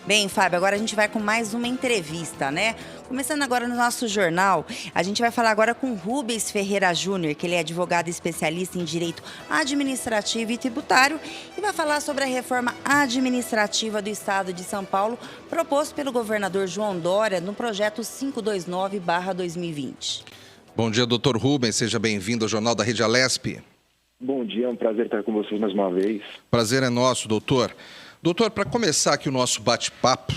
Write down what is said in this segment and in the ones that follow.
Bem, Fábio, agora a gente vai com mais uma entrevista, né? Começando agora no nosso jornal, a gente vai falar agora com Rubens Ferreira Júnior, que ele é advogado especialista em direito administrativo e tributário, e vai falar sobre a reforma administrativa do Estado de São Paulo, proposto pelo governador João Dória no projeto 529/2020. Bom dia, doutor Rubens, seja bem-vindo ao Jornal da Rede Alesp. Bom dia, é um prazer estar com vocês mais uma vez. Prazer é nosso, doutor. Doutor, para começar aqui o nosso bate-papo,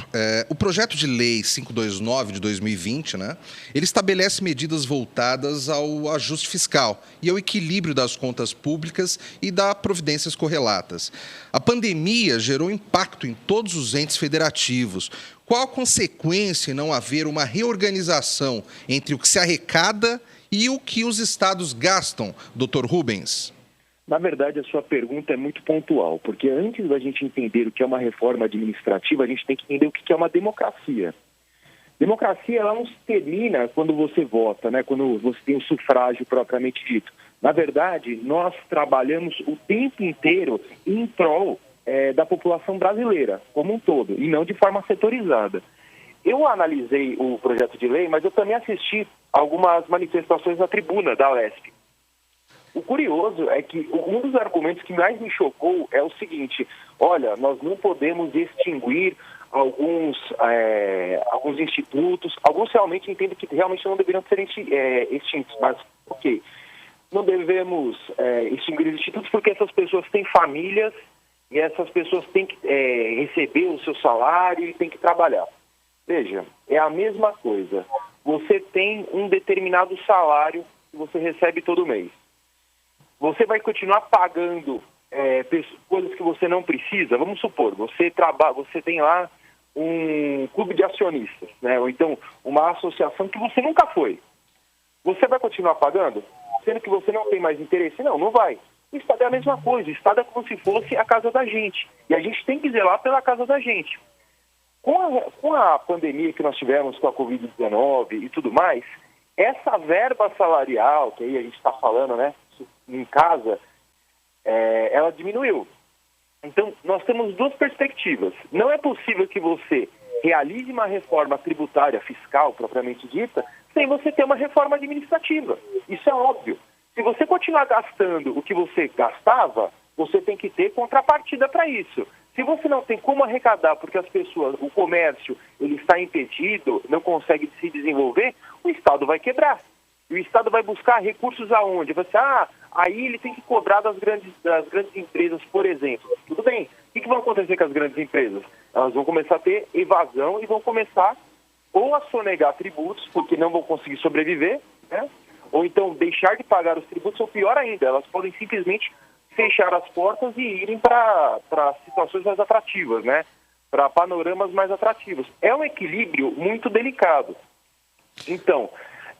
o projeto de lei 529 de 2020, né, ele estabelece medidas voltadas ao ajuste fiscal e ao equilíbrio das contas públicas e das providências correlatas. A pandemia gerou impacto em todos os entes federativos. Qual a consequência em não haver uma reorganização entre o que se arrecada e o que os estados gastam, doutor Rubens? Na verdade, a sua pergunta é muito pontual, porque antes da gente entender o que é uma reforma administrativa, a gente tem que entender o que é uma democracia. Democracia, ela não se termina quando você vota, né? Quando você tem o sufrágio propriamente dito. Na verdade, nós trabalhamos o tempo inteiro em prol da população brasileira, como um todo, e não de forma setorizada. Eu analisei o projeto de lei, mas eu também assisti algumas manifestações na tribuna da Alesp. O curioso é que um dos argumentos que mais me chocou é o seguinte: olha, nós não podemos extinguir alguns institutos, alguns realmente entendem que realmente não deveriam ser extintos, mas ok, não devemos extinguir os institutos porque essas pessoas têm famílias e essas pessoas têm que receber o seu salário e têm que trabalhar. Veja, é a mesma coisa. Você tem um determinado salário que você recebe todo mês. Você vai continuar pagando coisas que você não precisa? Vamos supor, você tem lá um clube de acionistas, né? Ou então uma associação que você nunca foi. Você vai continuar pagando? Sendo que você não tem mais interesse? Não, não vai. O Estado é a mesma coisa. O Estado é como se fosse a casa da gente. E a gente tem que zelar pela casa da gente. Com a pandemia que nós tivemos, com a Covid-19 e tudo mais, essa verba salarial, que aí a gente está falando, né, em casa, ela diminuiu. Então, nós temos duas perspectivas. Não é possível que você realize uma reforma tributária fiscal, propriamente dita, sem você ter uma reforma administrativa. Isso é óbvio. Se você continuar gastando o que você gastava, você tem que ter contrapartida para isso. Se você não tem como arrecadar porque as pessoas, o comércio, ele está impedido, não consegue se desenvolver, o Estado vai quebrar. E o Estado vai buscar recursos aonde? Vai ser, aí ele tem que cobrar das grandes empresas, por exemplo. Tudo bem. O que vai acontecer com as grandes empresas? Elas vão começar a ter evasão e vão começar ou a sonegar tributos, porque não vão conseguir sobreviver, né? Ou então deixar de pagar os tributos, ou pior ainda, elas podem simplesmente fechar as portas e irem para situações mais atrativas, né? Para panoramas mais atrativos. É um equilíbrio muito delicado. Então,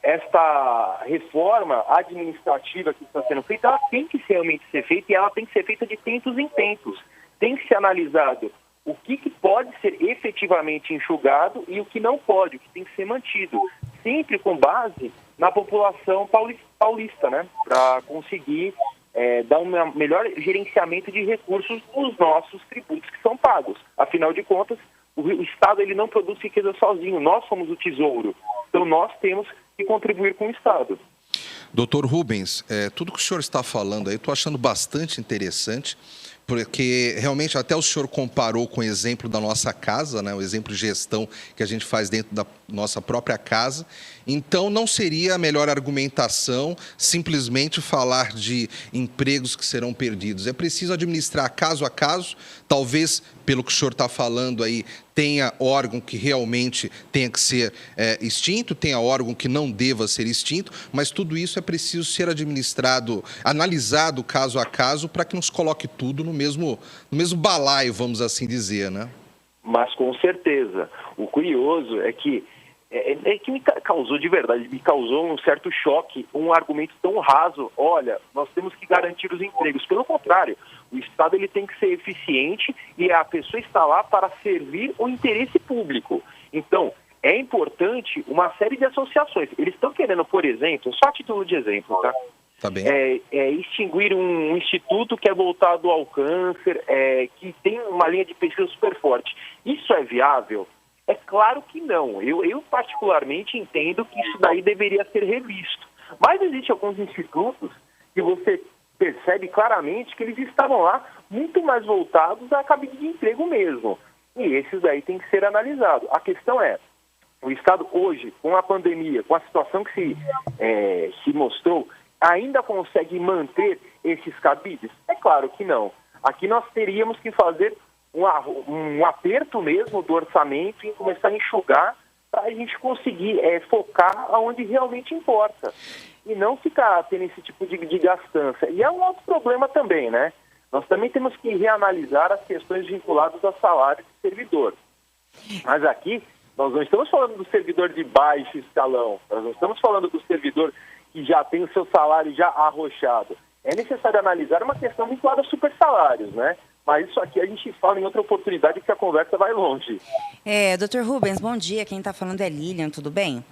esta reforma administrativa que está sendo feita, ela tem que realmente ser feita e ela tem que ser feita de tempos em tempos. Tem que ser analisado o que pode ser efetivamente enxugado e o que não pode, o que tem que ser mantido. Sempre com base na população paulista, né? Para conseguir dar um melhor gerenciamento de recursos dos nossos tributos que são pagos. Afinal de contas, o Estado ele não produz riqueza sozinho, nós somos o tesouro. Então nós temos que contribuir com o Estado. Doutor Rubens, tudo que o senhor está falando aí, estou achando bastante interessante, porque realmente até o senhor comparou com o exemplo da nossa casa, né, o exemplo de gestão que a gente faz dentro da nossa própria casa. Então, não seria a melhor argumentação simplesmente falar de empregos que serão perdidos. É preciso administrar caso a caso, talvez, pelo que o senhor está falando aí, tenha órgão que realmente tenha que ser extinto, tenha órgão que não deva ser extinto, mas tudo isso é preciso ser administrado, analisado caso a caso, para que nos coloque tudo no mesmo balaio, vamos assim dizer, né? Mas com certeza. O curioso é que me causou de verdade, me causou um certo choque, um argumento tão raso. Olha, nós temos que garantir os empregos. Pelo contrário, o Estado ele tem que ser eficiente e a pessoa está lá para servir o interesse público. Então, é importante uma série de associações. Eles estão querendo, por exemplo, só a título de exemplo, tá? Tá bem. Extinguir um instituto que é voltado ao câncer, que tem uma linha de pesquisa super forte. Isso é viável? É claro que não. Eu particularmente entendo que isso daí deveria ser revisto. Mas existem alguns institutos que você percebe claramente que eles estavam lá muito mais voltados à cabine de emprego mesmo. E esses daí tem que ser analisado. A questão é, o Estado hoje, com a pandemia, com a situação que se mostrou, ainda consegue manter esses cabides? É claro que não. Aqui nós teríamos que fazer um aperto mesmo do orçamento e começar a enxugar para a gente conseguir focar aonde realmente importa. E não ficar tendo esse tipo de gastança. E é um outro problema também, né? Nós também temos que reanalisar as questões vinculadas ao salário do servidor. Mas aqui, nós não estamos falando do servidor de baixo escalão, nós não estamos falando do servidor que já tem o seu salário já arrochado. É necessário analisar uma questão vinculada a super salários, né? Mas isso aqui a gente fala em outra oportunidade, porque a conversa vai longe. Dr. Rubens, bom dia. Quem está falando é Lilian, tudo bem?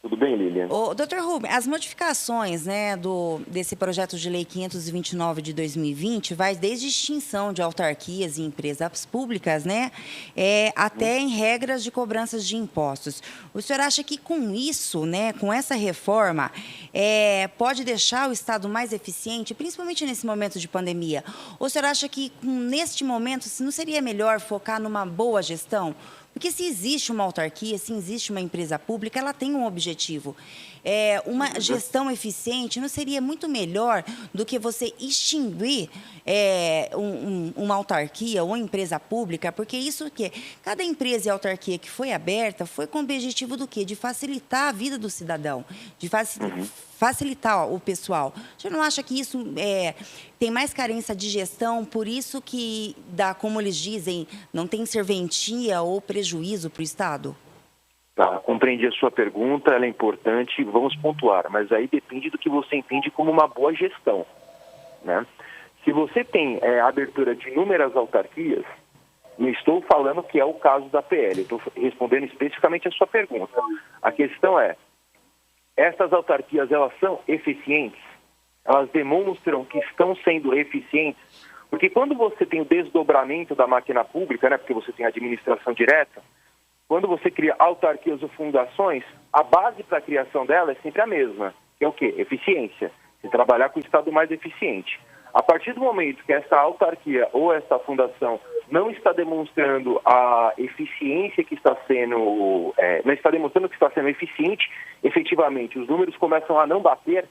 Tudo bem, Lilian? Dr. Rubens, as modificações, né, desse projeto de lei 529 de 2020 vai desde extinção de autarquias e empresas públicas, né, até em regras de cobranças de impostos. O senhor acha que com isso, né, com essa reforma, pode deixar o Estado mais eficiente, principalmente nesse momento de pandemia? Ou o senhor acha que neste momento não seria melhor focar numa boa gestão? Porque se existe uma autarquia, se existe uma empresa pública, ela tem um objetivo. Uma gestão eficiente não seria muito melhor do que você extinguir uma autarquia ou empresa pública? Porque isso que cada empresa e autarquia que foi aberta foi com o objetivo do quê? De facilitar a vida do cidadão, de facilitar o pessoal. Você não acha que isso tem mais carência de gestão, por isso que dá, como eles dizem, não tem serventia ou prejuízo para o Estado? Tá, compreendi a sua pergunta, ela é importante, vamos pontuar, mas aí depende do que você entende como uma boa gestão, né? Se você tem a abertura de inúmeras autarquias, não estou falando que é o caso da PL, estou respondendo especificamente a sua pergunta. A questão é, essas autarquias, elas são eficientes? Elas demonstram que estão sendo eficientes? Porque quando você tem o desdobramento da máquina pública, né, porque você tem a administração direta, quando você cria autarquias ou fundações, a base para a criação dela é sempre a mesma, que é o quê? Eficiência. Você trabalhar com o Estado mais eficiente. A partir do momento que essa autarquia ou essa fundação não está demonstrando a eficiência que está sendo, não está demonstrando que está sendo eficiente, efetivamente, os números começam a não bater,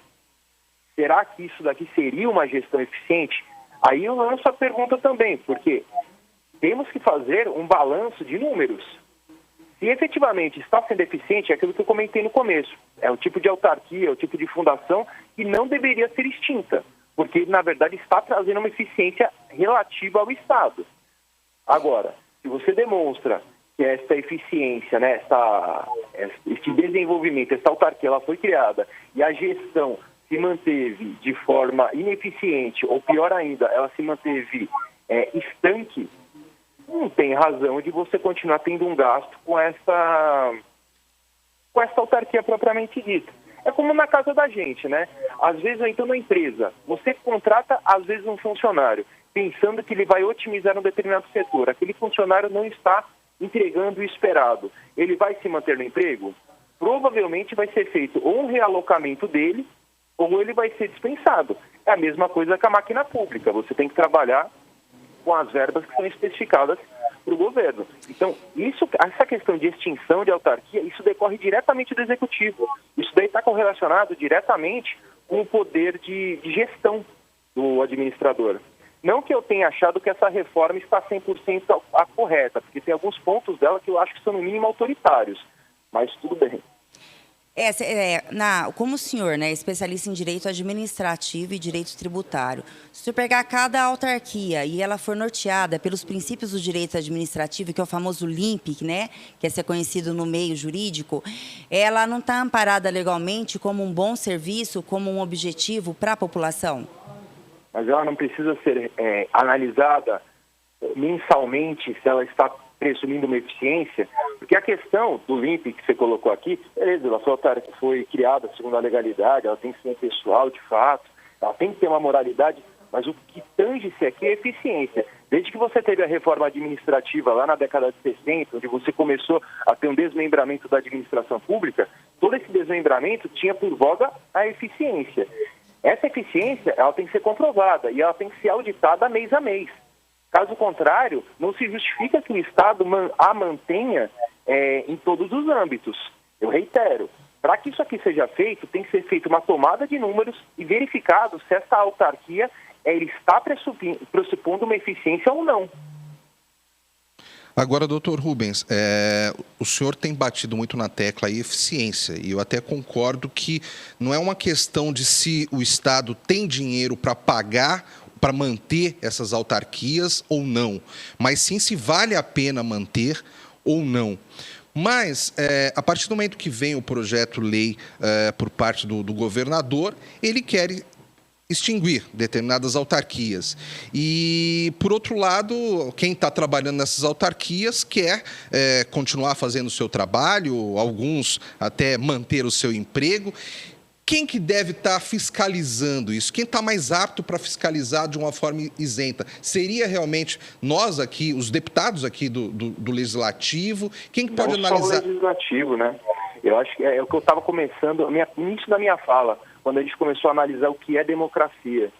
será que isso daqui seria uma gestão eficiente? Aí eu lanço a pergunta também, porque temos que fazer um balanço de números. Se efetivamente está sendo eficiente, é aquilo que eu comentei no começo. É o tipo de autarquia, é o tipo de fundação que não deveria ser extinta, porque, na verdade, está trazendo uma eficiência relativa ao Estado. Agora, se você demonstra que essa eficiência, né, esse desenvolvimento, essa autarquia, ela foi criada e a gestão se manteve de forma ineficiente, ou pior ainda, ela se manteve estanque, não tem razão de você continuar tendo um gasto com essa autarquia propriamente dita. É como na casa da gente, né? Às vezes, ou então na empresa, você contrata, às vezes, um funcionário, pensando que ele vai otimizar um determinado setor. Aquele funcionário não está entregando o esperado. Ele vai se manter no emprego? Provavelmente vai ser feito ou um realocamento dele, ou ele vai ser dispensado. É a mesma coisa com a máquina pública. Você tem que trabalhar com as verbas que são especificadas para o governo. Então, essa questão de extinção de autarquia, isso decorre diretamente do executivo. Isso daí está correlacionado diretamente com o poder de gestão do administrador. Não que eu tenha achado que essa reforma está 100% a correta, porque tem alguns pontos dela que eu acho que são, no mínimo, autoritários. Mas tudo bem. Como o senhor, né, especialista em direito administrativo e direito tributário, se você pegar cada autarquia e ela for norteada pelos princípios do direito administrativo, que é o famoso LIMP, né, que é ser conhecido no meio jurídico, ela não está amparada legalmente como um bom serviço, como um objetivo para a população? Mas ela não precisa ser analisada mensalmente se ela está presumindo uma eficiência, porque a questão do LIMP que você colocou aqui, beleza, ela foi criada segundo a legalidade, ela tem que ser pessoal, de fato, ela tem que ter uma moralidade, mas o que tange-se aqui é eficiência. Desde que você teve a reforma administrativa lá na década de 60, onde você começou a ter um desmembramento da administração pública, todo esse desmembramento tinha por voga a eficiência. Essa eficiência, ela tem que ser comprovada e ela tem que ser auditada mês a mês. Caso contrário, não se justifica que o Estado a mantenha em todos os âmbitos. Eu reitero, para que isso aqui seja feito, tem que ser feita uma tomada de números e verificado se essa autarquia ele está pressupondo uma eficiência ou não. Agora, doutor Rubens, o senhor tem batido muito na tecla aí eficiência, e eu até concordo que não é uma questão de se o Estado tem dinheiro para pagar, para manter essas autarquias ou não, mas sim se vale a pena manter ou não. Mas, a partir do momento que vem o projeto-lei por parte do governador, ele quer extinguir determinadas autarquias. E, por outro lado, quem está trabalhando nessas autarquias quer continuar fazendo o seu trabalho, alguns até manter o seu emprego. Quem que deve estar fiscalizando isso? Quem está mais apto para fiscalizar de uma forma isenta? Seria realmente nós aqui, os deputados aqui do Legislativo? Quem que pode analisar? Não só o Legislativo, né? Eu acho que é o que eu estava começando, no início da minha fala, quando a gente começou a analisar o que é democracia.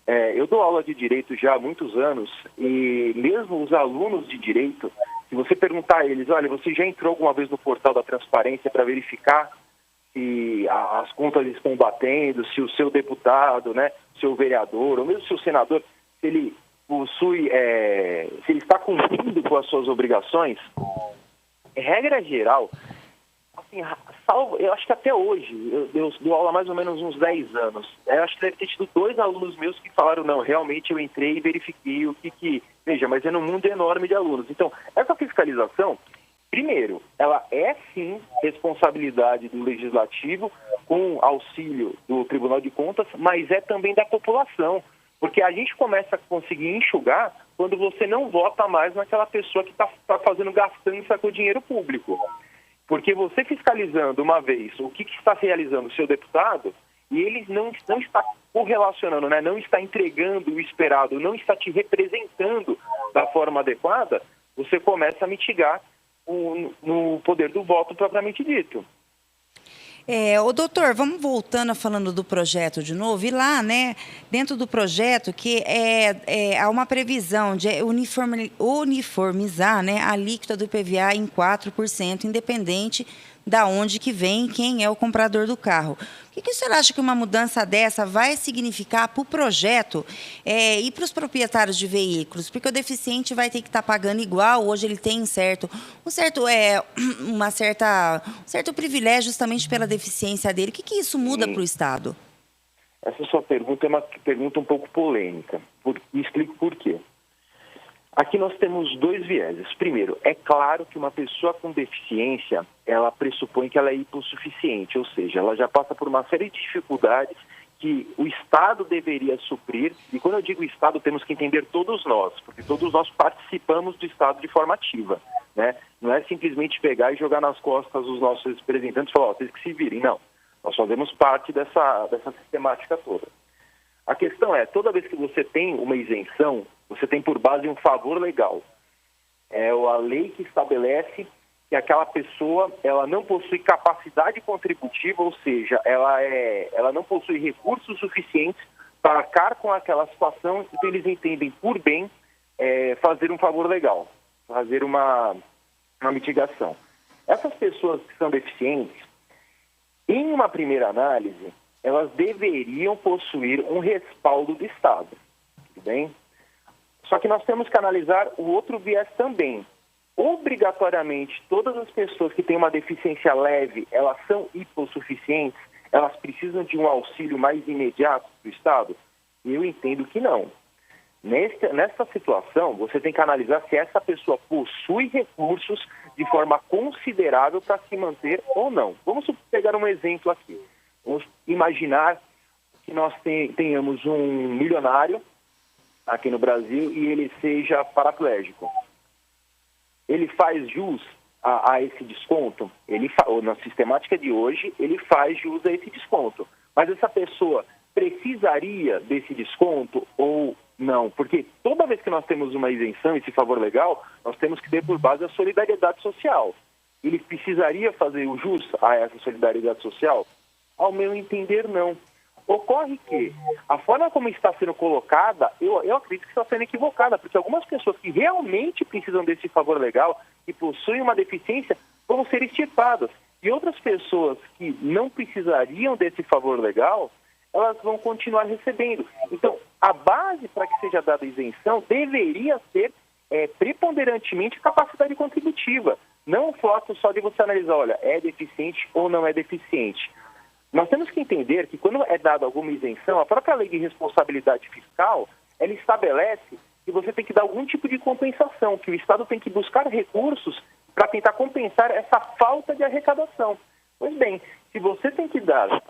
Eu dou aula de direito já há muitos anos e mesmo os alunos de direito, se você perguntar a eles, olha, você já entrou alguma vez no portal da transparência para verificar se as contas estão batendo, se o seu deputado, né, seu vereador, ou mesmo seu senador, se ele possui, se ele está cumprindo com as suas obrigações, regra geral, assim, eu acho que até hoje, eu dou aula há mais ou menos uns 10 anos, eu acho que deve ter tido 2 alunos meus que falaram, não, realmente eu entrei e verifiquei o que... Veja, mas é num mundo enorme de alunos. Então, essa fiscalização, primeiro, ela é sim responsabilidade do Legislativo com auxílio do Tribunal de Contas, mas é também da população, porque a gente começa a conseguir enxugar quando você não vota mais naquela pessoa que está gastando com o dinheiro público. Porque você fiscalizando uma vez o que está realizando o seu deputado, e ele não está correlacionando, né? Não está entregando o esperado, não está te representando da forma adequada, você começa a mitigar no poder do voto propriamente dito. Doutor, vamos voltando falando do projeto de novo. E lá, né, dentro do projeto, que há uma previsão de uniformizar, né, a alíquota do IPVA em 4%, independente da onde que vem e quem é o comprador do carro. O que o senhor acha que uma mudança dessa vai significar para o projeto e para os proprietários de veículos? Porque o deficiente vai ter que estar pagando igual, hoje ele tem um certo privilégio justamente pela deficiência dele. O que isso muda para o Estado? Essa sua pergunta é uma pergunta um pouco polêmica. E explico por quê. Aqui nós temos 2 vieses. Primeiro, é claro que uma pessoa com deficiência, ela pressupõe que ela é hipossuficiente, ou seja, ela já passa por uma série de dificuldades que o Estado deveria suprir. E quando eu digo Estado, temos que entender todos nós, porque todos nós participamos do Estado de forma ativa, né? Não é simplesmente pegar e jogar nas costas os nossos representantes e falar, vocês que se virem. Não, nós fazemos parte dessa sistemática toda. A questão é, toda vez que você tem uma isenção, você tem por base um favor legal. É a lei que estabelece que aquela pessoa ela não possui capacidade contributiva, ou seja, ela não possui recursos suficientes para arcar com aquela situação, então eles entendem por bem fazer um favor legal, fazer uma mitigação. Essas pessoas que são deficientes, em uma primeira análise, elas deveriam possuir um respaldo do Estado, tudo bem? Só que nós temos que analisar o outro viés também. Obrigatoriamente, todas as pessoas que têm uma deficiência leve, elas são hipossuficientes, elas precisam de um auxílio mais imediato do Estado? Eu entendo que não. Nessa situação, você tem que analisar se essa pessoa possui recursos de forma considerável para se manter ou não. Vamos pegar um exemplo aqui. Vamos imaginar que nós tenhamos um milionário aqui no Brasil e ele seja paraplégico. Ele faz jus a esse desconto? Na sistemática de hoje, ele faz jus a esse desconto. Mas essa pessoa precisaria desse desconto ou não? Porque toda vez que nós temos uma isenção, esse favor legal, nós temos que ter por base a solidariedade social. Ele precisaria fazer o jus a essa solidariedade social? Ao meu entender, não. Ocorre que a forma como está sendo colocada, eu acredito que está sendo equivocada, porque algumas pessoas que realmente precisam desse favor legal, que possuem uma deficiência, vão ser extirpadas. E outras pessoas que não precisariam desse favor legal, elas vão continuar recebendo. Então, a base para que seja dada isenção deveria ser preponderantemente capacidade contributiva. Não o fato só de você analisar, olha, é deficiente ou não é deficiente. Nós temos que entender que quando é dada alguma isenção, a própria lei de responsabilidade fiscal, ela estabelece que você tem que dar algum tipo de compensação, que o Estado tem que buscar recursos para tentar compensar essa falta de arrecadação. Pois bem, se você tem que dar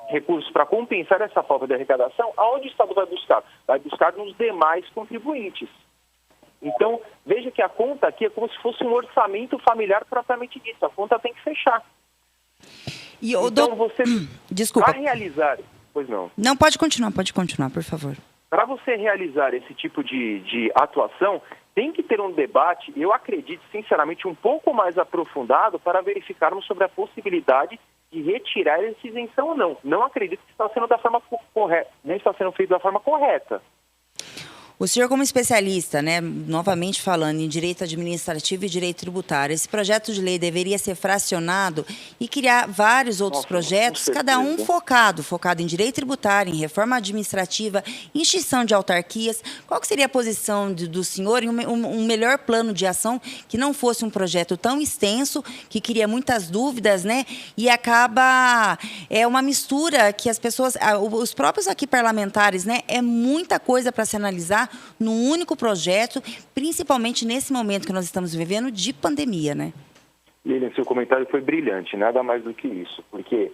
recursos para compensar essa falta de arrecadação, aonde o Estado vai buscar? Vai buscar nos demais contribuintes. Então, veja que a conta aqui é como se fosse um orçamento familiar propriamente dito. A conta tem que fechar. Então, você, Desculpa. para realizar... Pois não. Não, pode continuar, por favor. Para você realizar esse tipo de atuação, tem que ter um debate, eu acredito, sinceramente, um pouco mais aprofundado para verificarmos sobre a possibilidade de retirar essa isenção ou não. Não acredito que está sendo da forma correta, nem está sendo feito da forma correta. O senhor, como especialista, né, novamente falando em direito administrativo e direito tributário, esse projeto de lei deveria ser fracionado e criar vários outros projetos, cada um focado em direito tributário, em reforma administrativa, em extinção de autarquias. Qual que seria a posição do senhor em um melhor plano de ação que não fosse um projeto tão extenso, que cria muitas dúvidas, né, e acaba uma mistura que as pessoas, os próprios aqui parlamentares, né, é muita coisa para se analisar num único projeto, principalmente nesse momento que nós estamos vivendo de pandemia, né? Lilian, seu comentário foi brilhante, nada mais do que isso, porque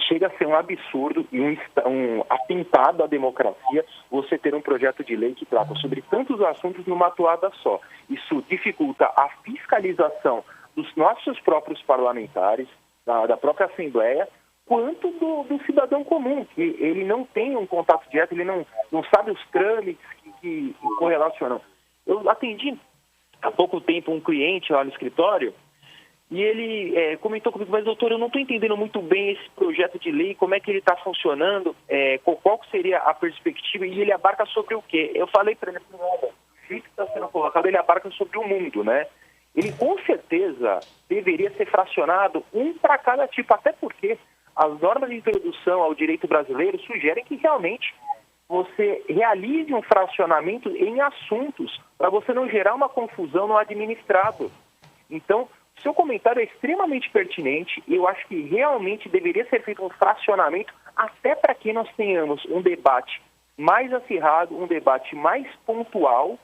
chega a ser um absurdo e um atentado à democracia você ter um projeto de lei que trata sobre tantos assuntos numa atuada só. Isso dificulta a fiscalização dos nossos próprios parlamentares, da própria Assembleia, quanto do cidadão comum, que ele não tem um contato direto, ele não sabe os trâmites que correlacionam. Eu atendi há pouco tempo um cliente lá no escritório e ele comentou comigo, mas doutor, eu não estou entendendo muito bem esse projeto de lei, como é que ele está funcionando, qual seria a perspectiva, e ele abarca sobre o quê? Eu falei para ele, o jeito que está sendo colocado, ele abarca sobre o mundo, né? Ele com certeza deveria ser fracionado um para cada tipo, até porque as normas de introdução ao direito brasileiro sugerem que realmente você realize um fracionamento em assuntos para você não gerar uma confusão no administrado. Então, seu comentário é extremamente pertinente e eu acho que realmente deveria ser feito um fracionamento até para que nós tenhamos um debate mais acirrado, um debate mais pontual,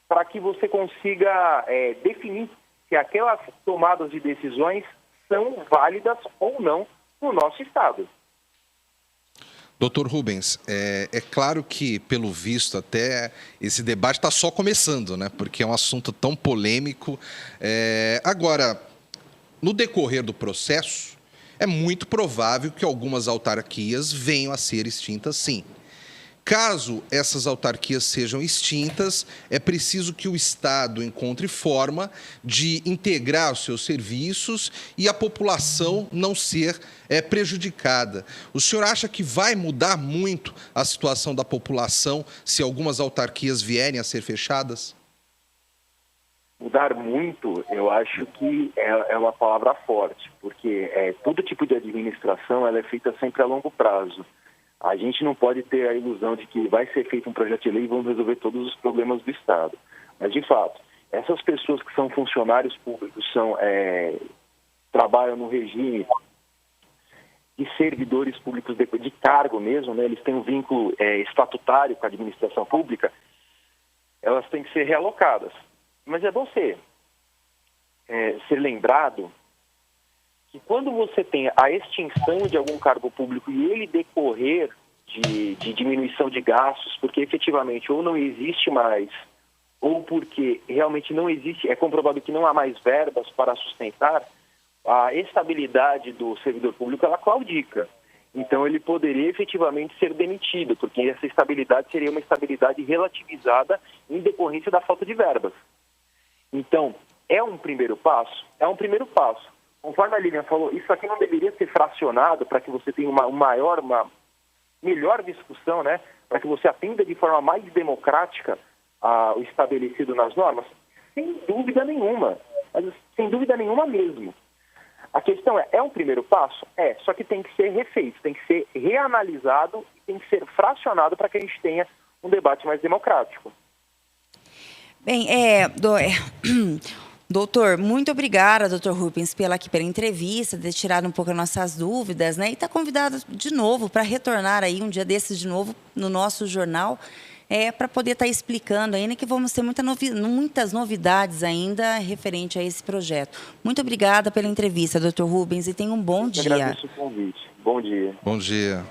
para que você consiga definir se aquelas tomadas de decisões são válidas ou não no nosso Estado. Doutor Rubens, é claro que, pelo visto, até esse debate está só começando, né? Porque é um assunto tão polêmico. Agora, no decorrer do processo, é muito provável que algumas autarquias venham a ser extintas, sim. Caso essas autarquias sejam extintas, é preciso que o Estado encontre forma de integrar os seus serviços e a população não ser prejudicada. O senhor acha que vai mudar muito a situação da população se algumas autarquias vierem a ser fechadas? Mudar muito, eu acho que é uma palavra forte, porque todo tipo de administração ela é feita sempre a longo prazo. A gente não pode ter a ilusão de que vai ser feito um projeto de lei e vamos resolver todos os problemas do Estado. Mas, de fato, essas pessoas que são funcionários públicos, trabalham no regime de servidores públicos de cargo mesmo, né? Eles têm um vínculo estatutário com a administração pública, elas têm que ser realocadas. Mas é bom ser lembrado que quando você tem a extinção de algum cargo público e ele decorrer de diminuição de gastos, porque efetivamente ou não existe mais, ou porque realmente não existe, é comprovado que não há mais verbas para sustentar, a estabilidade do servidor público ela claudica. Então, ele poderia efetivamente ser demitido, porque essa estabilidade seria uma estabilidade relativizada em decorrência da falta de verbas. Então, é um primeiro passo? É um primeiro passo. Conforme a Lilian falou, isso aqui não deveria ser fracionado para que você tenha uma melhor discussão, né? Para que você atenda de forma mais democrática o estabelecido nas normas? Sem dúvida nenhuma, mas sem dúvida nenhuma mesmo. A questão é um primeiro passo? Só que tem que ser refeito, tem que ser reanalisado, tem que ser fracionado para que a gente tenha um debate mais democrático. Bem, doutor, muito obrigada, doutor Rubens, pela entrevista, ter tirado um pouco as nossas dúvidas, né? E está convidado de novo para retornar aí um dia desses de novo no nosso jornal, para poder estar explicando ainda que vamos ter muitas novidades ainda referente a esse projeto. Muito obrigada pela entrevista, doutor Rubens, e tenha um bom dia. Eu agradeço o convite. Bom dia. Bom dia.